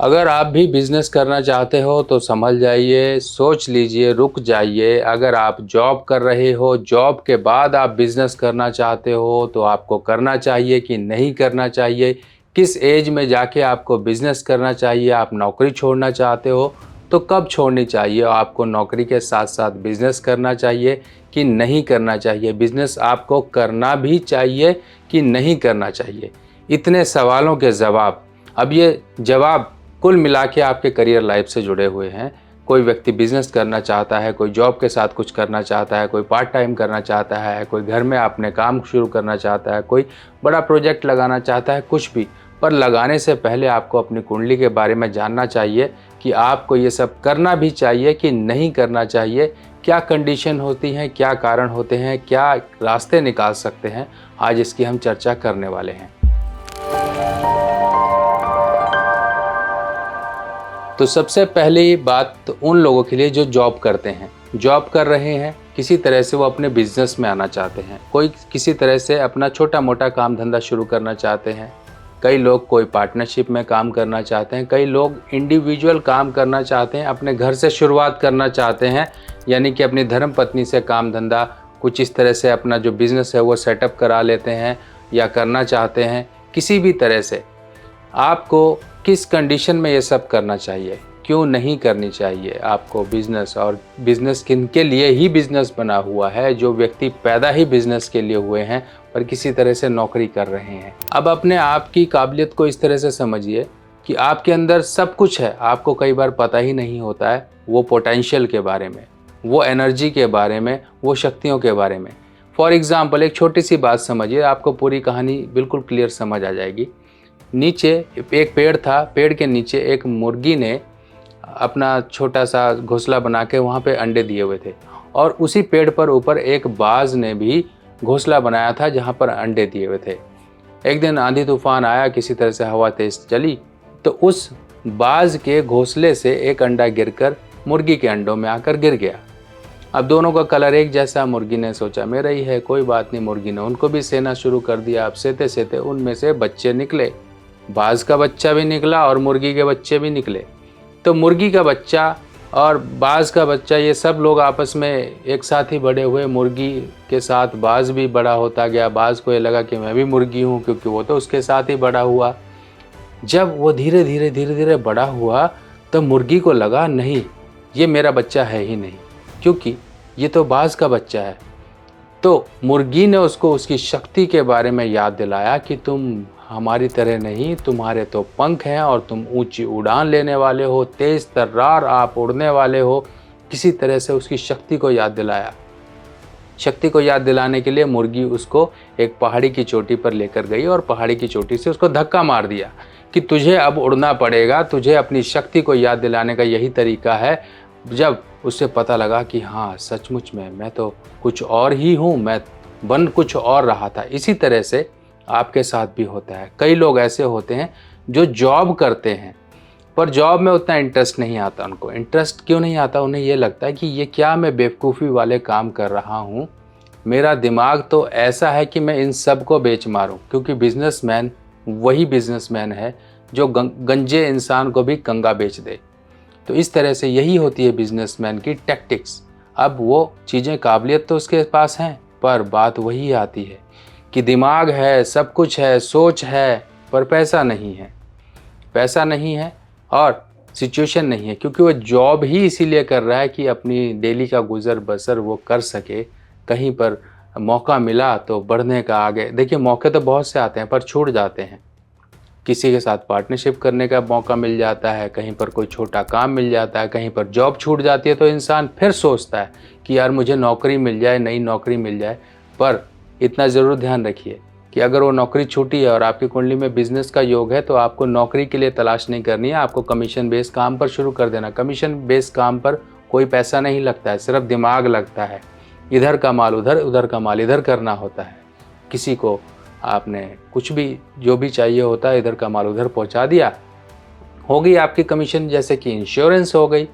अगर आप भी बिज़नेस करना चाहते हो तो संभल जाइए, सोच लीजिए, रुक जाइए। अगर आप जॉब कर रहे हो, जॉब के बाद आप बिज़नेस करना चाहते हो तो आपको करना चाहिए कि नहीं करना चाहिए? किस एज में जाके आपको बिज़नेस करना चाहिए? आप नौकरी छोड़ना चाहते हो तो कब छोड़नी चाहिए? आपको नौकरी के साथ-साथ बिज़नेस करना चाहिए कि नहीं करना चाहिए? बिज़नेस आपको करना भी चाहिए कि नहीं करना चाहिए? इतने सवालों के जवाब, अब ये जवाब कुल मिला के आपके करियर लाइफ से जुड़े हुए हैं। कोई व्यक्ति बिज़नेस करना चाहता है, कोई जॉब के साथ कुछ करना चाहता है, कोई पार्ट टाइम करना चाहता है, कोई घर में अपने काम शुरू करना चाहता है, कोई बड़ा प्रोजेक्ट लगाना चाहता है, कुछ भी। पर लगाने से पहले आपको अपनी कुंडली के बारे में जानना चाहिए कि आपको ये सब करना भी चाहिए कि नहीं करना चाहिए। क्या कंडीशन होती हैं, क्या कारण होते हैं, क्या रास्ते निकाल सकते हैं, आज इसकी हम चर्चा करने वाले हैं। तो सबसे पहली बात तो उन लोगों के लिए जो जॉब करते हैं, जॉब कर रहे हैं, किसी तरह से वो अपने बिजनेस में आना चाहते हैं। कोई किसी तरह से अपना छोटा मोटा काम धंधा शुरू करना चाहते हैं। कई लोग कोई पार्टनरशिप में काम करना चाहते हैं। कई लोग इंडिविजुअल काम करना चाहते हैं, अपने घर से शुरुआत करना चाहते हैं, यानी कि अपनी धर्मपत्नी से काम धंधा कुछ इस तरह से अपना जो बिज़नेस है वो सेटअप करा लेते हैं या करना चाहते हैं। किसी भी तरह से आपको किस कंडीशन में ये सब करना चाहिए, क्यों नहीं करनी चाहिए आपको बिज़नेस, और बिज़नेस किनके लिए ही बिज़नेस बना हुआ है? जो व्यक्ति पैदा ही बिज़नेस के लिए हुए हैं पर किसी तरह से नौकरी कर रहे हैं। अब अपने आप की काबिलियत को इस तरह से समझिए कि आपके अंदर सब कुछ है, आपको कई बार पता ही नहीं होता है वो पोटेंशियल के बारे में, वो एनर्जी के बारे में, वो शक्तियों के बारे में। फॉर एग्ज़ाम्पल एक छोटी सी बात समझिए, आपको पूरी कहानी बिल्कुल क्लियर समझ आ जाएगी। नीचे एक पेड़ था, पेड़ के नीचे एक मुर्गी ने अपना छोटा सा घोंसला बना के वहाँ पे अंडे दिए हुए थे, और उसी पेड़ पर ऊपर एक बाज ने भी घोंसला बनाया था जहाँ पर अंडे दिए हुए थे। एक दिन आंधी तूफान आया, किसी तरह से हवा तेज चली तो उस बाज के घोंसले से एक अंडा गिरकर मुर्गी के अंडों में आकर गिर गया। अब दोनों का कलर एक जैसा। मुर्गी ने सोचा मेरा ही है, कोई बात नहीं। मुर्गी ने उनको भी सेना शुरू कर दिया। अब सेते सेते उनमें से बच्चे निकले, बाज का बच्चा भी निकला और मुर्गी के बच्चे भी निकले। तो मुर्गी का बच्चा और बाज का बच्चा ये सब लोग आपस में एक साथ ही बड़े हुए। मुर्गी के साथ बाज भी बड़ा होता गया। बाज को ये लगा कि मैं भी मुर्गी हूँ, क्योंकि वो तो उसके साथ ही बड़ा हुआ। जब वो धीरे धीरे बड़ा हुआ तो मुर्गी को लगा नहीं, ये मेरा बच्चा है ही नहीं, क्योंकि ये तो बाज का बच्चा है। तो मुर्गी ने उसको उसकी शक्ति के बारे में याद दिलाया कि तुम हमारी तरह नहीं, तुम्हारे तो पंख हैं और तुम ऊंची उड़ान लेने वाले हो, तेज तर्रार आप उड़ने वाले हो। किसी तरह से उसकी शक्ति को याद दिलाया। शक्ति को याद दिलाने के लिए मुर्गी उसको एक पहाड़ी की चोटी पर लेकर गई और पहाड़ी की चोटी से उसको धक्का मार दिया कि तुझे अब उड़ना पड़ेगा, तुझे अपनी शक्ति को याद दिलाने का यही तरीका है। जब उसे पता लगा कि हाँ सचमुच में मैं तो कुछ और ही हूँ, मैं बन कुछ और रहा था। इसी तरह से आपके साथ भी होता है। कई लोग ऐसे होते हैं जो जॉब करते हैं पर जॉब में उतना इंटरेस्ट नहीं आता उनको। इंटरेस्ट क्यों नहीं आता? उन्हें ये लगता है कि ये क्या मैं बेवकूफ़ी वाले काम कर रहा हूँ, मेरा दिमाग तो ऐसा है कि मैं इन सब को बेच मारूँ। क्योंकि बिजनेसमैन वही बिजनेसमैन है जो गंजे इंसान को भी कंगा बेच दे। तो इस तरह से यही होती है बिजनेसमैन की टैक्टिक्स। अब वो चीज़ें, काबिलियत तो उसके पास हैं, पर बात वही आती है कि दिमाग है, सब कुछ है, सोच है, पर पैसा नहीं है। पैसा नहीं है और सिचुएशन नहीं है, क्योंकि वो जॉब ही इसीलिए कर रहा है कि अपनी डेली का गुज़र बसर वो कर सके। कहीं पर मौका मिला तो बढ़ने का, आगे देखिए मौके तो बहुत से आते हैं पर छूट जाते हैं। किसी के साथ पार्टनरशिप करने का मौका मिल जाता है, कहीं पर कोई छोटा काम मिल जाता है, कहीं पर जॉब छूट जाती है, तो इंसान फिर सोचता है कि यार मुझे नौकरी मिल जाए, नई नौकरी मिल जाए। पर इतना ज़रूर ध्यान रखिए कि अगर वो नौकरी छूटी है और आपकी कुंडली में बिजनेस का योग है तो आपको नौकरी के लिए तलाश नहीं करनी है, आपको कमीशन बेस काम पर शुरू कर देना। कमीशन बेस काम पर कोई पैसा नहीं लगता है, सिर्फ दिमाग लगता है। इधर का माल उधर, उधर का माल इधर करना होता है। किसी को आपने कुछ भी जो भी चाहिए होता है, इधर का माल उधर पहुंचा दिया, हो गई आपकी कमीशन। जैसे कि इंश्योरेंस हो गई,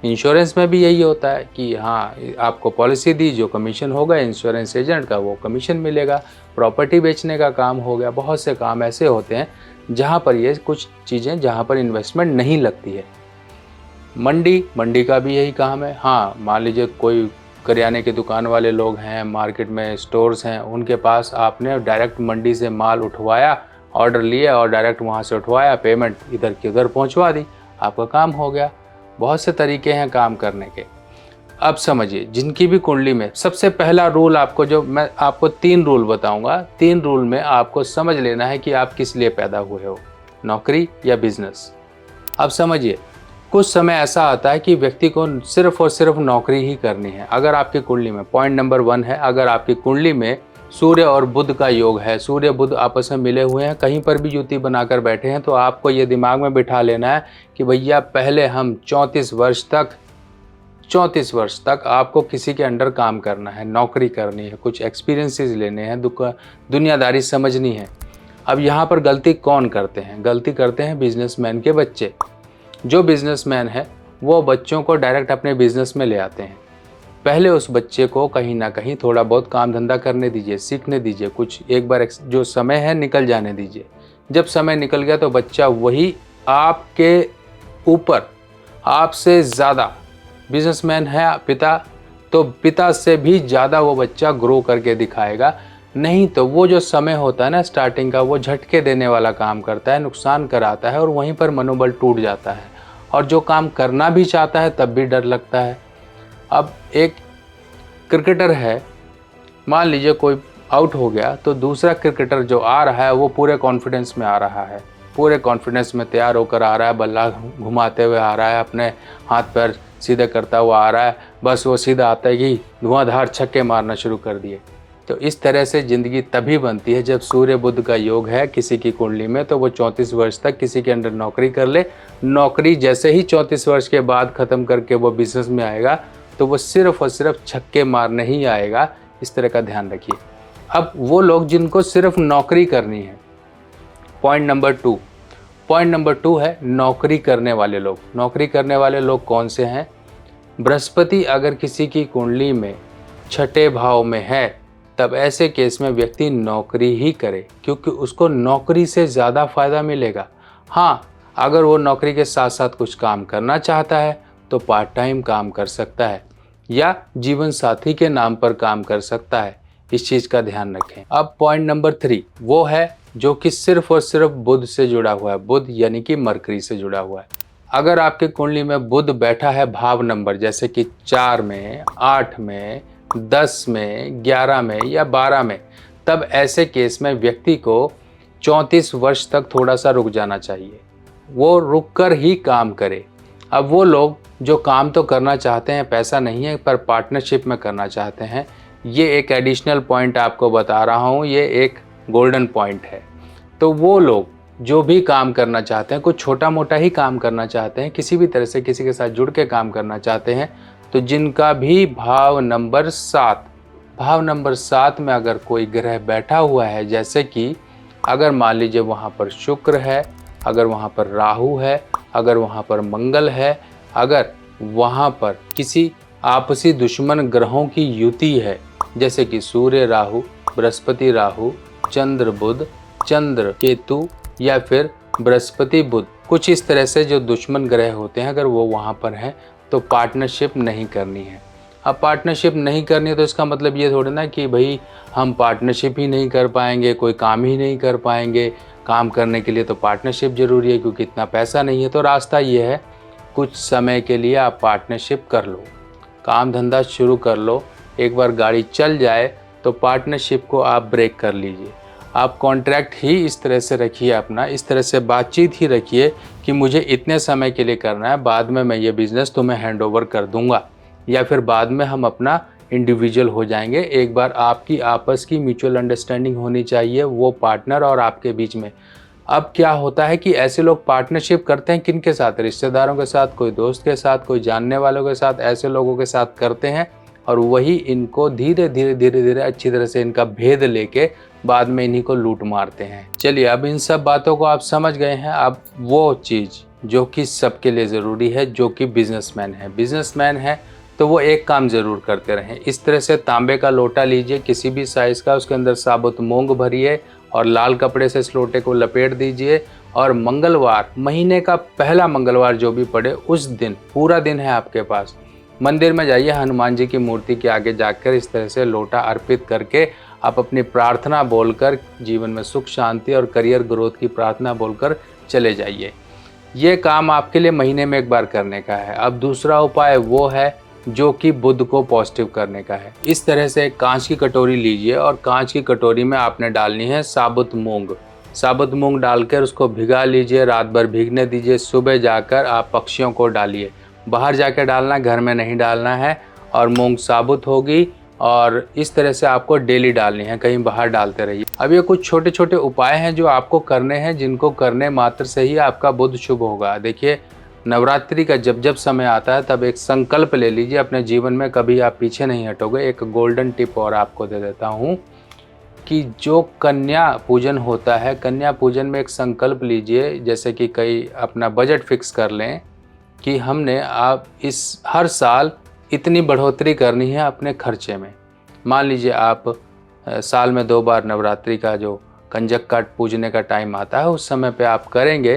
इंश्योरेंस में भी यही होता है कि हाँ आपको पॉलिसी दी, जो कमीशन होगा इंश्योरेंस एजेंट का वो कमीशन मिलेगा। प्रॉपर्टी बेचने का काम हो गया। बहुत से काम ऐसे होते हैं जहाँ पर ये कुछ चीज़ें जहाँ पर इन्वेस्टमेंट नहीं लगती है। मंडी का भी यही काम है। हाँ, मान लीजिए कोई करियाने की दुकान वाले लोग हैं, मार्केट में स्टोर्स हैं, उनके पास आपने डायरेक्ट मंडी से माल उठवाया, ऑर्डर लिया और डायरेक्ट वहाँ से उठवाया, पेमेंट इधर की उधर पहुँचवा दी, आपका काम हो गया। बहुत से तरीके हैं काम करने के। अब समझिए, जिनकी भी कुंडली में सबसे पहला रूल आपको, जो मैं आपको 3 रूल बताऊंगा, 3 रूल में आपको समझ लेना है कि आप किस लिए पैदा हुए हो, नौकरी या बिजनेस। अब समझिए, कुछ समय ऐसा आता है कि व्यक्ति को सिर्फ और सिर्फ नौकरी ही करनी है। अगर आपकी कुंडली में, पॉइंट नंबर 1 है, अगर आपकी कुंडली में सूर्य और बुध का योग है, सूर्य बुध आपस में मिले हुए हैं, कहीं पर भी युति बनाकर बैठे हैं, तो आपको ये दिमाग में बिठा लेना है कि भैया पहले हम 34 वर्ष तक आपको किसी के अंडर काम करना है, नौकरी करनी है, कुछ एक्सपीरियंसेस लेने हैं, दुनियादारी समझनी है। अब यहाँ पर गलती कौन करते हैं? गलती करते हैं बिजनेसमैन के बच्चे। जो बिजनेसमैन है वो बच्चों को डायरेक्ट अपने बिजनेस में ले आते हैं। पहले उस बच्चे को कहीं ना कहीं थोड़ा बहुत काम धंधा करने दीजिए, सीखने दीजिए, कुछ एक बार जो समय है निकल जाने दीजिए। जब समय निकल गया तो बच्चा वही आपके ऊपर, आपसे ज़्यादा बिजनेसमैन है पिता, तो पिता से भी ज़्यादा वो बच्चा ग्रो करके दिखाएगा। नहीं तो वो जो समय होता है ना स्टार्टिंग का, वो झटके देने वाला काम करता है, नुकसान कराता है और वहीं पर मनोबल टूट जाता है। और जो काम करना भी चाहता है तब भी डर लगता है। अब एक क्रिकेटर है, मान लीजिए कोई आउट हो गया, तो दूसरा क्रिकेटर जो आ रहा है वो पूरे कॉन्फिडेंस में आ रहा है, पूरे कॉन्फिडेंस में तैयार होकर आ रहा है, बल्ला घुमाते हुए आ रहा है, अपने हाथ पैर सीधे करता हुआ आ रहा है, बस वो सीधा आता है कि धुआंधार छक्के मारना शुरू कर दिए। तो इस तरह से ज़िंदगी तभी बनती है जब सूर्य बुध का योग है किसी की कुंडली में, तो वो 34 वर्ष तक किसी के अंडर नौकरी कर ले। नौकरी जैसे ही 34 वर्ष के बाद ख़त्म करके वो बिजनेस में आएगा तो वो सिर्फ और सिर्फ छक्के मारने ही आएगा। इस तरह का ध्यान रखिए। अब वो लोग जिनको सिर्फ नौकरी करनी है, पॉइंट नंबर 2 है नौकरी करने वाले लोग। नौकरी करने वाले लोग कौन से हैं? बृहस्पति अगर किसी की कुंडली में 6ठे भाव में है, तब ऐसे केस में व्यक्ति नौकरी ही करे, क्योंकि उसको नौकरी से ज़्यादा फायदा मिलेगा। हाँ, अगर वो नौकरी के साथ साथ कुछ काम करना चाहता है तो पार्ट टाइम काम कर सकता है या जीवन साथी के नाम पर काम कर सकता है। इस चीज़ का ध्यान रखें। अब पॉइंट नंबर 3 वो है जो कि सिर्फ और सिर्फ बुध से जुड़ा हुआ है, बुध यानी कि मरकरी से जुड़ा हुआ है। अगर आपके कुंडली में बुध बैठा है भाव नंबर जैसे कि 4 में, 8 में, 10 में, 11 में या 12 में, तब ऐसे केस में व्यक्ति को 34 वर्ष तक थोड़ा सा रुक जाना चाहिए। वो रुक कर ही काम करे। अब वो लोग जो काम तो करना चाहते हैं, पैसा नहीं है पर पार्टनरशिप में करना चाहते हैं, ये एक एडिशनल पॉइंट आपको बता रहा हूँ, ये एक गोल्डन पॉइंट है। तो वो लोग जो भी काम करना चाहते हैं, कुछ छोटा मोटा ही काम करना चाहते हैं, किसी भी तरह से किसी के साथ जुड़ के काम करना चाहते हैं, तो जिनका भी भाव नंबर 7 में अगर कोई ग्रह बैठा हुआ है, जैसे कि अगर मान लीजिए वहाँ पर शुक्र है, अगर वहाँ पर राहु है, अगर वहाँ पर मंगल है, अगर वहाँ पर किसी आपसी दुश्मन ग्रहों की युति है, जैसे कि सूर्य राहु, बृहस्पति राहु, चंद्र बुध, चंद्र केतु या फिर बृहस्पति बुध, कुछ इस तरह से जो दुश्मन ग्रह होते हैं, अगर वो वहाँ पर हैं तो पार्टनरशिप नहीं करनी है। अब पार्टनरशिप नहीं करनी है तो इसका मतलब ये थोड़ी ना कि भाई हम पार्टनरशिप ही नहीं कर पाएंगे, कोई काम ही नहीं कर पाएंगे। काम करने के लिए तो पार्टनरशिप ज़रूरी है, क्योंकि इतना पैसा नहीं है। तो रास्ता ये है, कुछ समय के लिए आप पार्टनरशिप कर लो, काम धंधा शुरू कर लो। एक बार गाड़ी चल जाए तो पार्टनरशिप को आप ब्रेक कर लीजिए। आप कॉन्ट्रैक्ट ही इस तरह से रखिए अपना, इस तरह से बातचीत ही रखिए कि मुझे इतने समय के लिए करना है, बाद में मैं ये बिज़नेस तुम्हें हैंड ओवर कर दूंगा, या फिर बाद में हम अपना इंडिविजुअल हो जाएंगे। एक बार आपकी आपस की म्यूचुअल अंडरस्टैंडिंग होनी चाहिए वो पार्टनर और आपके बीच में। अब क्या होता है कि ऐसे लोग पार्टनरशिप करते हैं किन के साथ? रिश्तेदारों के साथ, कोई दोस्त के साथ, कोई जानने वालों के साथ, ऐसे लोगों के साथ करते हैं और वही इनको धीरे धीरे अच्छी तरह से इनका भेद लेके बाद में इन्हीं को लूट मारते हैं। चलिए, अब इन सब बातों को आप समझ गए हैं। अब वो चीज़ जो कि सबके लिए ज़रूरी है, जो कि बिजनेसमैन है तो वो एक काम ज़रूर करते रहें। इस तरह से तांबे का लोटा लीजिए किसी भी साइज़ का, उसके अंदर साबुत मूंग भरिए और लाल कपड़े से इस लोटे को लपेट दीजिए और मंगलवार, महीने का पहला मंगलवार जो भी पड़े उस दिन, पूरा दिन है आपके पास, मंदिर में जाइए, हनुमान जी की मूर्ति के आगे जाकर इस तरह से लोटा अर्पित करके आप अपनी प्रार्थना बोलकर, जीवन में सुख शांति और करियर ग्रोथ की प्रार्थना बोलकर चले जाइए। ये काम आपके लिए महीने में एक बार करने का है। अब दूसरा उपाय वो है जो कि बुध को पॉजिटिव करने का है। इस तरह से एक कांच की कटोरी लीजिए और कांच की कटोरी में आपने डालनी है साबुत मूंग। साबुत मूंग डालकर उसको भिगा लीजिए, रात भर भीगने दीजिए। सुबह जाकर आप पक्षियों को डालिए। बाहर जाकर डालना, घर में नहीं डालना है। और मूंग साबुत होगी और इस तरह से आपको डेली डालनी है, कहीं बाहर डालते रहिए। अब ये कुछ छोटे छोटे उपाय हैं जो आपको करने हैं, जिनको करने मात्र से ही आपका बुध शुभ होगा। देखिए, नवरात्रि का जब जब समय आता है तब एक संकल्प ले लीजिए अपने जीवन में, कभी आप पीछे नहीं हटोगे। एक गोल्डन टिप और आपको दे देता हूँ कि जो कन्या पूजन होता है, कन्या पूजन में एक संकल्प लीजिए, जैसे कि कई अपना बजट फिक्स कर लें कि हमने आप इस हर साल इतनी बढ़ोतरी करनी है अपने खर्चे में। मान लीजिए आप साल में 2 बार नवरात्रि का जो कंजक का पूजने का टाइम आता है उस समय पे आप करेंगे,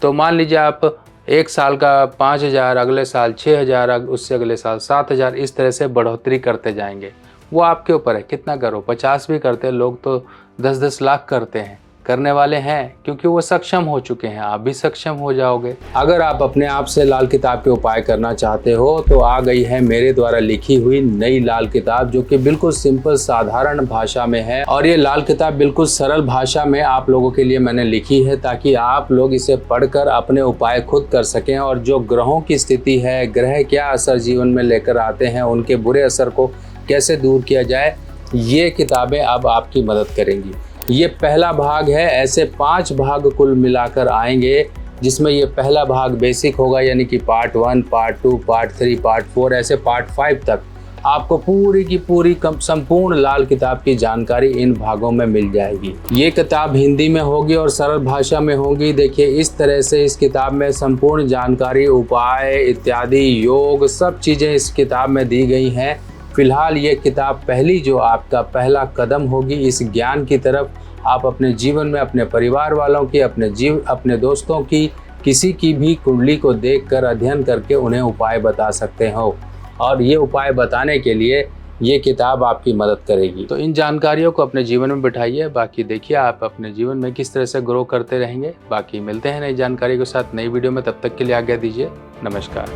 तो मान लीजिए आप एक साल का 5,000, अगले साल 6,000, उससे अगले साल 7,000, इस तरह से बढ़ोतरी करते जाएंगे। वो आपके ऊपर है कितना करो। 50 भी करते हैं लोग, तो 10-10 लाख करते हैं, करने वाले हैं, क्योंकि वो सक्षम हो चुके हैं। आप भी सक्षम हो जाओगे। अगर आप अपने आप से लाल किताब के उपाय करना चाहते हो तो आ गई है मेरे द्वारा लिखी हुई नई लाल किताब, जो कि बिल्कुल सिंपल साधारण भाषा में है। और ये लाल किताब बिल्कुल सरल भाषा में आप लोगों के लिए मैंने लिखी है, ताकि आप लोग इसे पढ़कर अपने उपाय खुद कर सकें। और जो ग्रहों की स्थिति है, ग्रह क्या असर जीवन में लेकर आते हैं, उनके बुरे असर को कैसे दूर किया जाए, ये किताबें अब आपकी मदद करेंगी। ये पहला भाग है, ऐसे 5 भाग कुल मिलाकर आएंगे, जिसमें ये पहला भाग बेसिक होगा, यानी कि पार्ट 1, पार्ट 2, पार्ट 3, पार्ट 4, ऐसे पार्ट 5 तक आपको पूरी की पूरी संपूर्ण लाल किताब की जानकारी इन भागों में मिल जाएगी। ये किताब हिंदी में होगी और सरल भाषा में होगी। देखिए, इस तरह से इस किताब में संपूर्ण जानकारी, उपाय इत्यादि, योग, सब चीज़ें इस किताब में दी गई हैं। फिलहाल ये किताब पहली जो आपका पहला कदम होगी इस ज्ञान की तरफ। आप अपने जीवन में अपने परिवार वालों की, अपने दोस्तों की, किसी की भी कुंडली को देखकर अध्ययन करके उन्हें उपाय बता सकते हो। और ये उपाय बताने के लिए ये किताब आपकी मदद करेगी। तो इन जानकारियों को अपने जीवन में बिठाइए। बाकी देखिए आप अपने जीवन में किस तरह से ग्रो करते रहेंगे। बाकी मिलते हैं नई जानकारी के साथ नई वीडियो में, तब तक के लिए आज्ञा दीजिए। नमस्कार।